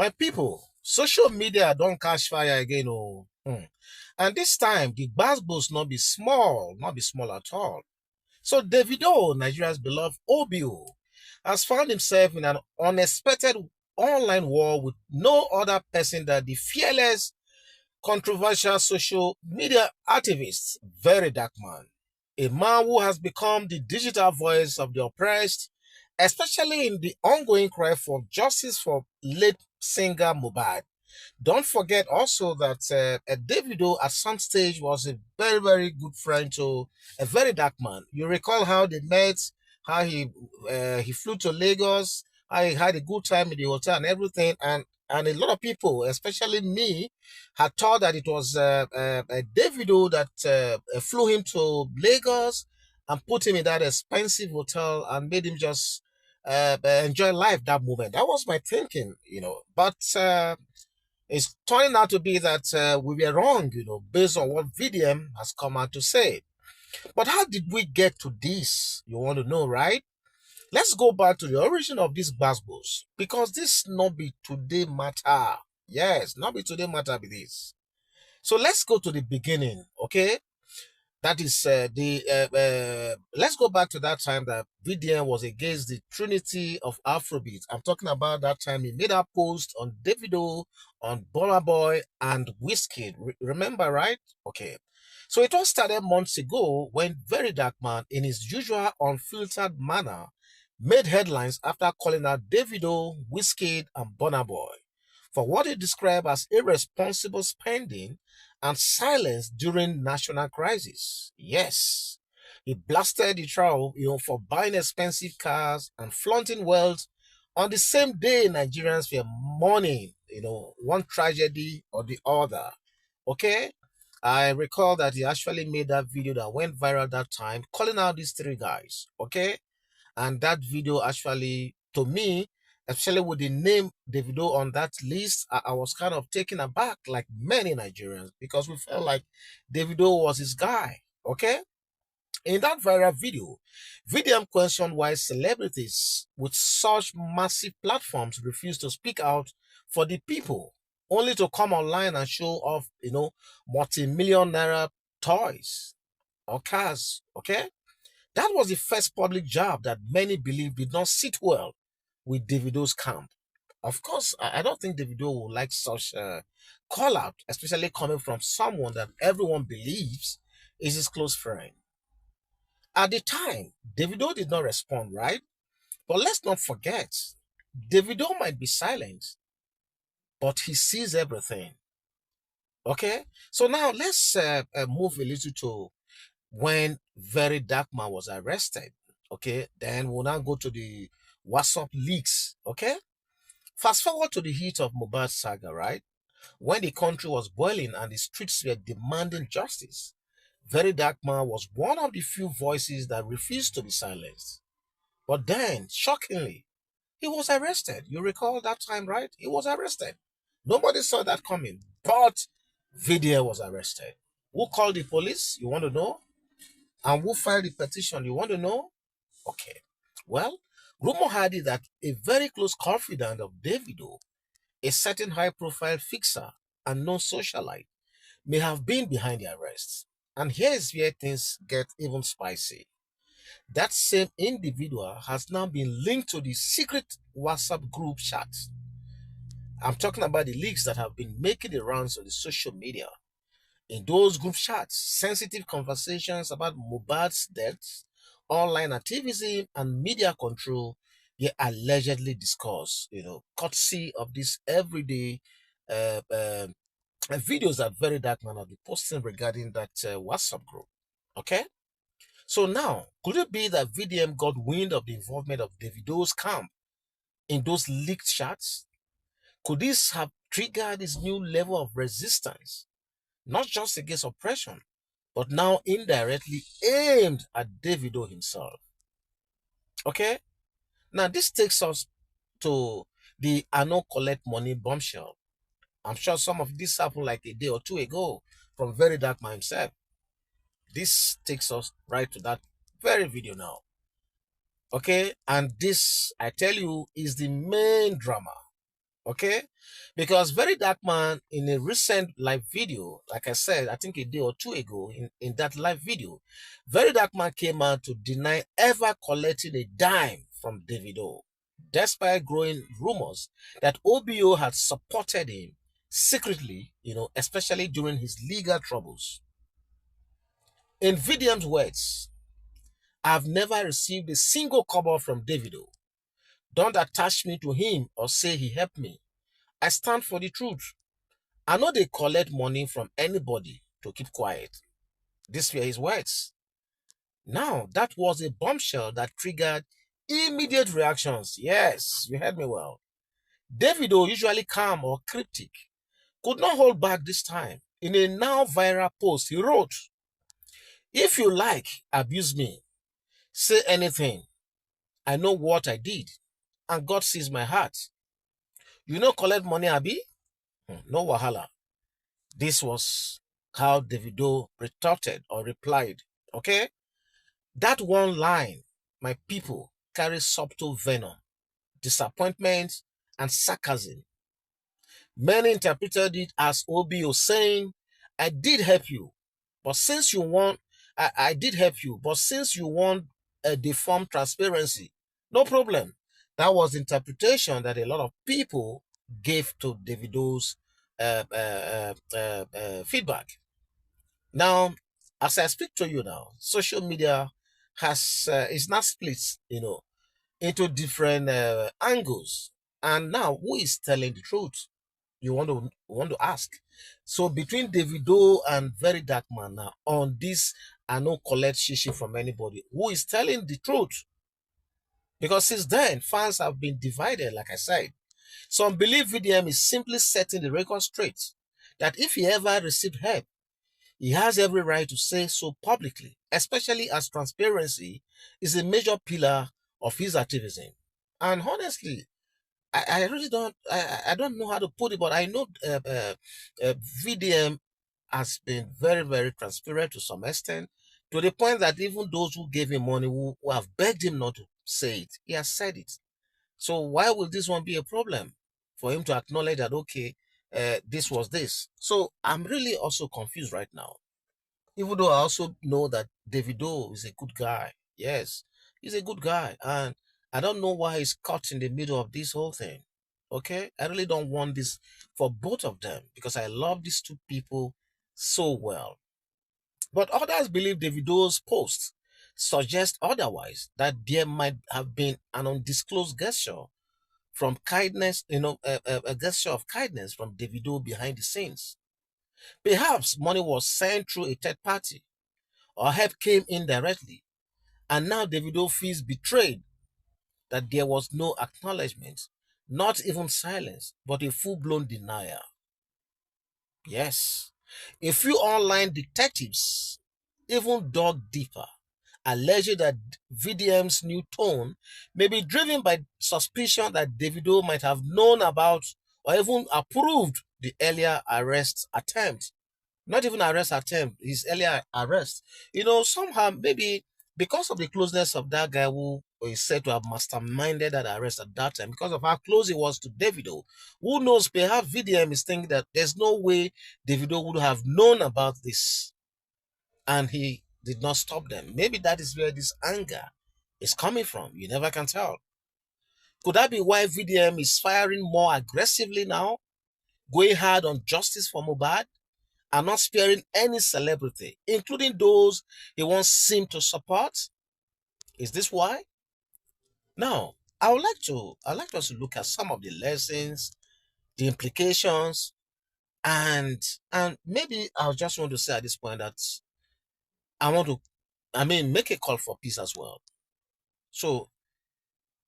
My people, social media don't catch fire again. Oh. And this time, the gbasgbos not be small at all. So Davido, Nigeria's beloved OBO, has found himself in an unexpected online war with no other person than the fearless, controversial social media activist, VeryDarkMan, a man who has become the digital voice of the oppressed, especially in the ongoing cry for justice for late singer Mohbad. Don't forget also that Davido at some stage was a very, very good friend to a very dark man. You recall how they met, how he flew to Lagos, how he had a good time in the hotel and everything, and a lot of people, especially me, had thought that it was Davido that flew him to Lagos and put him in that expensive hotel and made him just enjoy life that moment. That was my thinking, But it's turning out to be that we were wrong, based on what VDM has come out to say. But how did we get to this? You want to know, right? Let's go back to the origin of this Basbos, because this not be today matter. Yes, not be today matter be this. So let's go to the beginning, okay? That is let's go back to that time that VDM was against the trinity of Afrobeat. I'm talking about that time he made a post on Davido, on Burna Boy, and Wizkid. Remember, right? Okay. So it all started months ago when Very Dark Man, in his usual unfiltered manner, made headlines after calling out Davido, Wizkid, and Burna Boy for what he described as irresponsible spending and silence during national crisis. Yes, he blasted the trial, for buying expensive cars and flaunting wealth on the same day Nigerians were mourning, one tragedy or the other. Okay? I recall that he actually made that video that went viral that time, calling out these three guys. Okay? And that video actually, to me, especially with the name Davido on that list, I was kind of taken aback, like many Nigerians, because we felt like Davido was his guy. Okay? In that viral video, VDM questioned why celebrities with such massive platforms refuse to speak out for the people, only to come online and show off, multi-million naira toys or cars. Okay? That was the first public jab that many believe did not sit well with Davido's camp. Of course, I don't think Davido would like such a call out, especially coming from someone that everyone believes is his close friend. At the time, Davido did not respond, right? But let's not forget, Davido might be silent, but he sees everything. Okay? So now let's move a little to when Very Dark Man was arrested. Okay? Then we'll now go to the WhatsApp leaks. Okay? Fast forward to the heat of Mohbad saga, right? When the country was boiling and the streets were demanding justice, Very Dark Man was one of the few voices that refused to be silenced. But then, shockingly, he was arrested. You recall that time, right? He was arrested. Nobody saw that coming, but Vidya was arrested. Who called the police? You want to know? And who filed the petition? You want to know? Okay. Well, rumor had it that a very close confidant of Davido, a certain high-profile fixer and known socialite, may have been behind the arrest. And here's where things get even spicy. That same individual has now been linked to the secret WhatsApp group chat. I'm talking about the leaks that have been making the rounds on the social media. In those group chats, sensitive conversations about Mohbad's death, online activism, and media control were allegedly discussed, courtesy of these everyday uh, uh, videos that Very Dark Man have been posting regarding that WhatsApp group. Okay? So now, could it be that VDM got wind of the involvement of Davido's camp in those leaked chats? Could this have triggered this new level of resistance, not just against oppression, but now indirectly aimed at Davido himself? Okay? Now, this takes us to the I no collect money bombshell. I'm sure some of this happened like a day or two ago from Very Dark Man himself. This takes us right to that very video now. Okay, and this, I tell you, is the main drama. Okay? Because VeryDarkMan, in a recent live video, like I said, I think a day or two ago, in that live video, VeryDarkMan came out to deny ever collecting a dime from Davido, despite growing rumors that OBO had supported him secretly, especially during his legal troubles. In VDM's words, I've never received a single kobo from Davido. Don't attach me to him or say he helped me. I stand for the truth. I know they collect money from anybody to keep quiet. These were his words. Now, that was a bombshell that triggered immediate reactions. Yes, you heard me well. Davido, usually calm or cryptic, could not hold back this time. In a now viral post, he wrote, "If you like, abuse me. Say anything. I know what I did, and God sees my heart. You no collect money, Abi? No wahala." This was how Davido retorted or replied. Okay? That one line, my people, carries subtle venom, disappointment, and sarcasm. Many interpreted it as OBO saying, I did help you, but since you want, I did help you, but since you want a deformed transparency, no problem. That was the interpretation that a lot of people gave to Davido's feedback. Now, as I speak to you now, social media is now split, into different angles. And now, who is telling the truth? You want to ask. So between Davido and VeryDarkMan now on this, I no collect shishi from anybody. Who is telling the truth? Because since then, fans have been divided, like I said. Some believe VDM is simply setting the record straight. That if he ever received help, he has every right to say so publicly, especially as transparency is a major pillar of his activism. And honestly, I really I don't know how to put it, but I know VDM has been very, very transparent to some extent, to the point that even those who gave him money, who have begged him not to say it, he has said it. So why will this one be a problem for him to acknowledge that, okay, this was this? So I'm really also confused right now. Even though I also know that Davido is a good guy. Yes, he's a good guy. And I don't know why he's caught in the middle of this whole thing. Okay? I really don't want this for both of them because I love these two people so well. But others believe Davido's post suggests otherwise, that there might have been an undisclosed gesture from kindness, a gesture of kindness from Davido behind the scenes. Perhaps money was sent through a third party or help came indirectly, and now Davido feels betrayed that there was no acknowledgement, not even silence, but a full-blown denial. Yes, a few online detectives even dug deeper, alleging that VDM's new tone may be driven by suspicion that Davido might have known about or even approved the earlier arrest attempt. Not even arrest attempt, his earlier arrest. Somehow maybe because of the closeness of that guy who is said to have masterminded that arrest at that time, because of how close he was to Davido, who knows, perhaps VDM is thinking that there's no way Davido would have known about this and he did not stop them. Maybe that is where this anger is coming from. You never can tell. Could that be why VDM is firing more aggressively now, going hard on justice for Mohbad, and not sparing any celebrity, including those he once seemed to support? Is this why? Now, I'd like us to look at some of the lessons, the implications, and maybe I just want to say at this point that I want to, make a call for peace as well. So,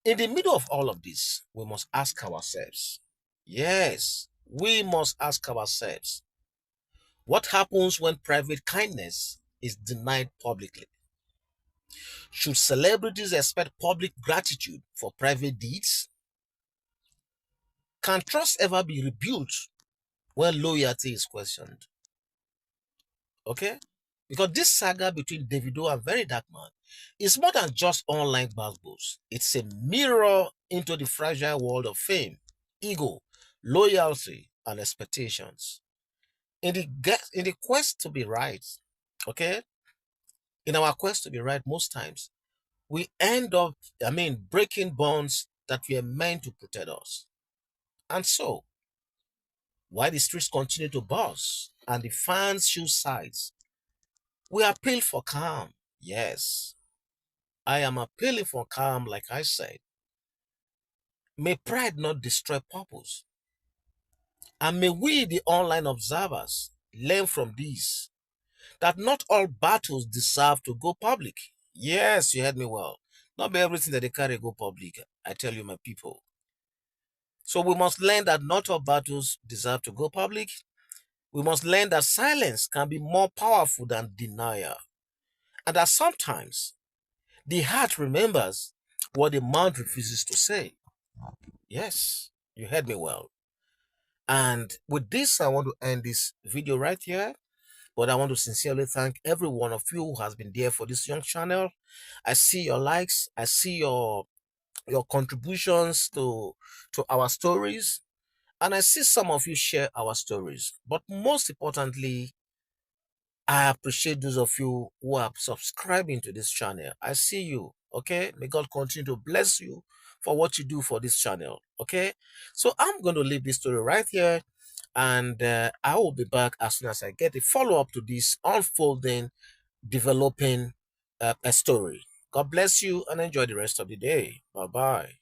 in the middle of all of this, we must ask ourselves, yes, we must ask ourselves, what happens when private kindness is denied publicly? Should celebrities expect public gratitude for private deeds? Can trust ever be rebuilt when loyalty is questioned? Okay? Because this saga between Davido and VeryDarkMan is more than just online battles. It's a mirror into the fragile world of fame, ego, loyalty, and expectations. In the quest to be right, okay, in our quest to be right, most times we end up, breaking bonds that were meant to protect us. And so, while the streets continue to buzz and the fans choose sides, we appeal for calm. Yes, I am appealing for calm, like I said. May pride not destroy purpose. And may we, the online observers, learn from this that not all battles deserve to go public. Yes, you heard me well. Not be everything that they carry go public. I tell you, my people. So we must learn that not all battles deserve to go public. We must learn that silence can be more powerful than denial. And that sometimes the heart remembers what the mouth refuses to say. Yes, you heard me well. And with this, I want to end this video right here. But I want to sincerely thank every one of you who has been there for this young channel. I see your likes. I see your contributions to our stories. And I see some of you share our stories. But most importantly, I appreciate those of you who are subscribing to this channel. I see you. Okay. May God continue to bless you for what you do for this channel. Okay. So I'm going to leave this story right here. And I will be back as soon as I get a follow-up to this unfolding, developing a story. God bless you and enjoy the rest of the day. Bye-bye.